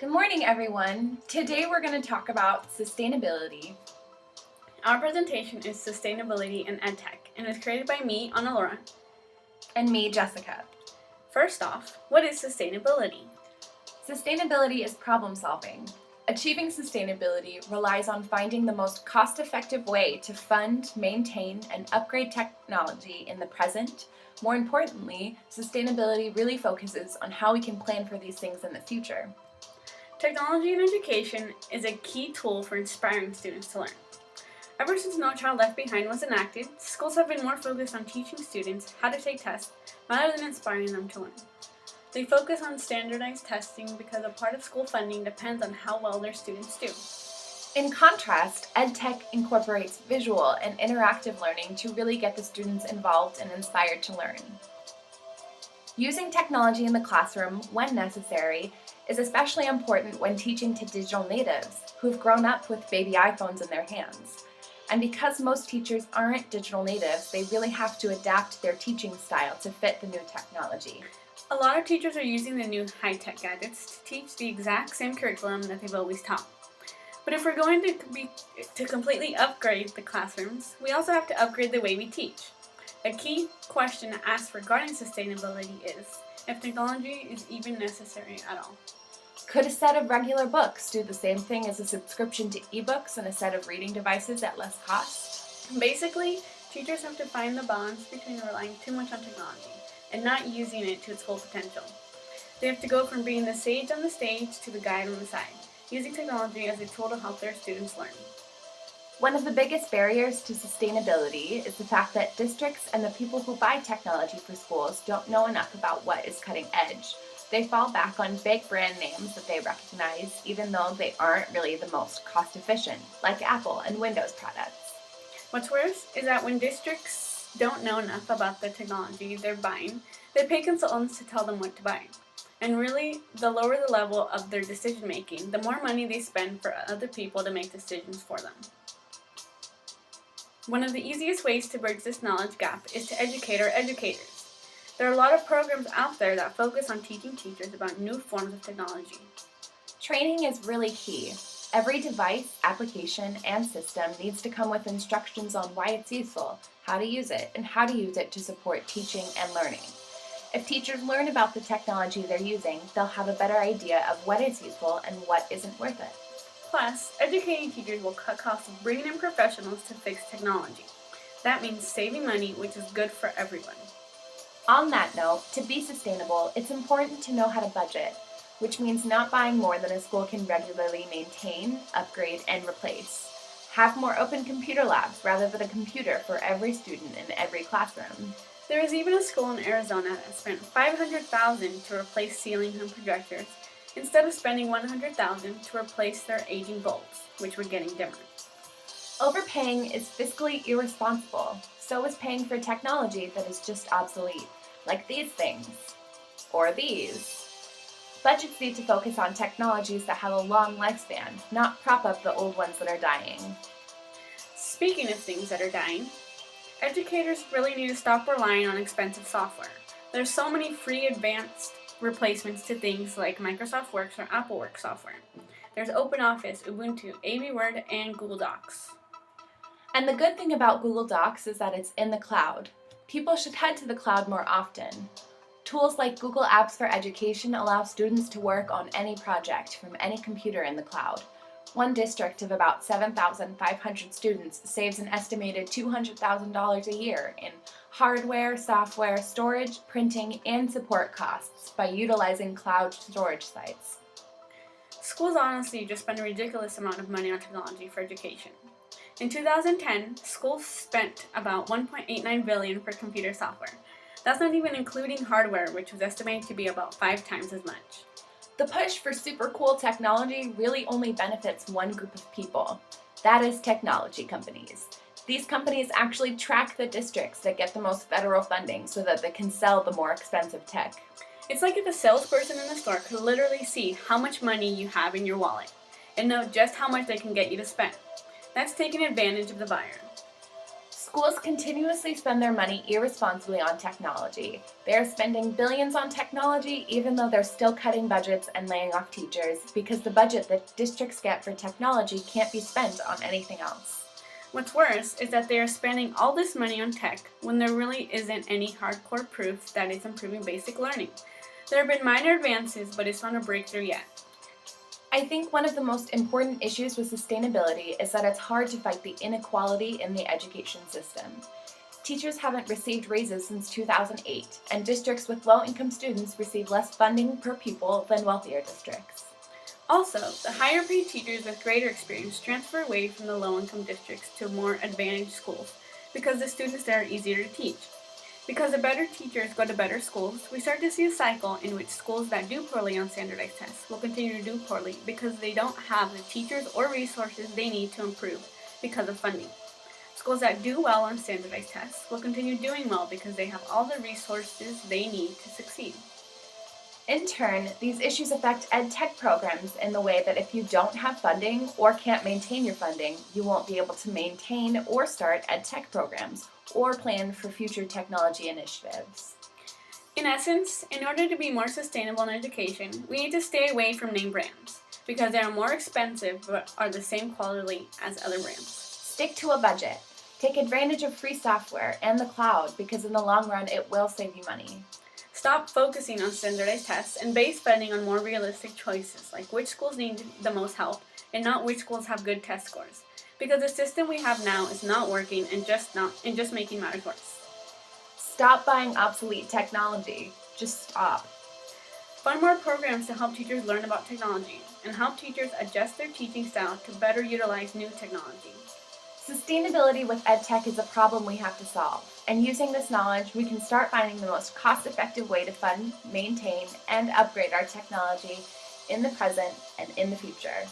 Good morning, everyone. Today we're going to talk about sustainability. Our presentation is Sustainability in EdTech and is created by me, Ana Laura. And me, Jessica. First off, what is sustainability? Sustainability is problem solving. Achieving sustainability relies on finding the most cost-effective way to fund, maintain, and upgrade technology in the present. More importantly, sustainability really focuses on how we can plan for these things in the future. Technology in education is a key tool for inspiring students to learn. Ever since No Child Left Behind was enacted, schools have been more focused on teaching students how to take tests rather than inspiring them to learn. They focus on standardized testing because a part of school funding depends on how well their students do. In contrast, EdTech incorporates visual and interactive learning to really get the students involved and inspired to learn. Using technology in the classroom, when necessary, is especially important when teaching to digital natives who've grown up with baby iPhones in their hands. And because most teachers aren't digital natives, they really have to adapt their teaching style to fit the new technology. A lot of teachers are using the new high-tech gadgets to teach the exact same curriculum that they've always taught. But if we're going to completely upgrade the classrooms, we also have to upgrade the way we teach. A key question asked regarding sustainability is if technology is even necessary at all. Could a set of regular books do the same thing as a subscription to ebooks and a set of reading devices at less cost? Basically, teachers have to find the balance between relying too much on technology and not using it to its full potential. They have to go from being the sage on the stage to the guide on the side, using technology as a tool to help their students learn. One of the biggest barriers to sustainability is the fact that districts and the people who buy technology for schools don't know enough about what is cutting edge. They fall back on big brand names that they recognize, even though they aren't really the most cost efficient, like Apple and Windows products. What's worse is that when districts don't know enough about the technology they're buying, they pay consultants to tell them what to buy. And really, the lower the level of their decision making, the more money they spend for other people to make decisions for them. One of the easiest ways to bridge this knowledge gap is to educate our educators. There are a lot of programs out there that focus on teaching teachers about new forms of technology. Training is really key. Every device, application, and system needs to come with instructions on why it's useful, how to use it, and how to use it to support teaching and learning. If teachers learn about the technology they're using, they'll have a better idea of what is useful and what isn't worth it. Plus, educating teachers will cut costs of bringing in professionals to fix technology. That means saving money, which is good for everyone. On that note, to be sustainable, it's important to know how to budget, which means not buying more than a school can regularly maintain, upgrade, and replace. Have more open computer labs rather than a computer for every student in every classroom. There is even a school in Arizona that spent $500,000 to replace ceilings and projectors, instead of spending $100,000 to replace their aging bulbs, which were getting dimmer. Overpaying is fiscally irresponsible. So is paying for technology that is just obsolete, like these things, or these. Budgets need to focus on technologies that have a long lifespan, not prop up the old ones that are dying. Speaking of things that are dying, educators really need to stop relying on expensive software. There's so many free advanced replacements to things like Microsoft Works or Apple Works software. There's OpenOffice, Ubuntu, AV Word, and Google Docs. And the good thing about Google Docs is that it's in the cloud. People should head to the cloud more often. Tools like Google Apps for Education allow students to work on any project from any computer in the cloud. One district of about 7,500 students saves an estimated $200,000 a year in hardware, software, storage, printing, and support costs by utilizing cloud storage sites. Schools honestly just spend a ridiculous amount of money on technology for education. In 2010, schools spent about $1.89 billion for computer software. That's not even including hardware, which was estimated to be about 5 times as much. The push for super cool technology really only benefits one group of people. That is technology companies. These companies actually track the districts that get the most federal funding so that they can sell the more expensive tech. It's like if a salesperson in the store could literally see how much money you have in your wallet and know just how much they can get you to spend. That's taking advantage of the buyer. Schools continuously spend their money irresponsibly on technology. They are spending billions on technology even though they're still cutting budgets and laying off teachers because the budget that districts get for technology can't be spent on anything else. What's worse is that they are spending all this money on tech when there really isn't any hardcore proof that it's improving basic learning. There have been minor advances, but it's not a breakthrough yet. I think one of the most important issues with sustainability is that it's hard to fight the inequality in the education system. Teachers haven't received raises since 2008, and districts with low-income students receive less funding per pupil than wealthier districts. Also, the higher paid teachers with greater experience transfer away from the low-income districts to more advantaged schools because the students there are easier to teach. Because the better teachers go to better schools, we start to see a cycle in which schools that do poorly on standardized tests will continue to do poorly because they don't have the teachers or resources they need to improve because of funding. Schools that do well on standardized tests will continue doing well because they have all the resources they need to succeed. In turn, these issues affect ed tech programs in the way that if you don't have funding or can't maintain your funding, you won't be able to maintain or start ed tech programs or plan for future technology initiatives. In essence, in order to be more sustainable in education, we need to stay away from name brands because they are more expensive but are the same quality as other brands. Stick to a budget. Take advantage of free software and the cloud because in the long run it will save you money. Stop focusing on standardized tests and base spending on more realistic choices like which schools need the most help and not which schools have good test scores. Because the system we have now is not working and just making matters worse. Stop buying obsolete technology. Just stop. Fund more programs to help teachers learn about technology and help teachers adjust their teaching style to better utilize new technology. Sustainability with EdTech is a problem we have to solve, and using this knowledge, we can start finding the most cost-effective way to fund, maintain, and upgrade our technology in the present and in the future.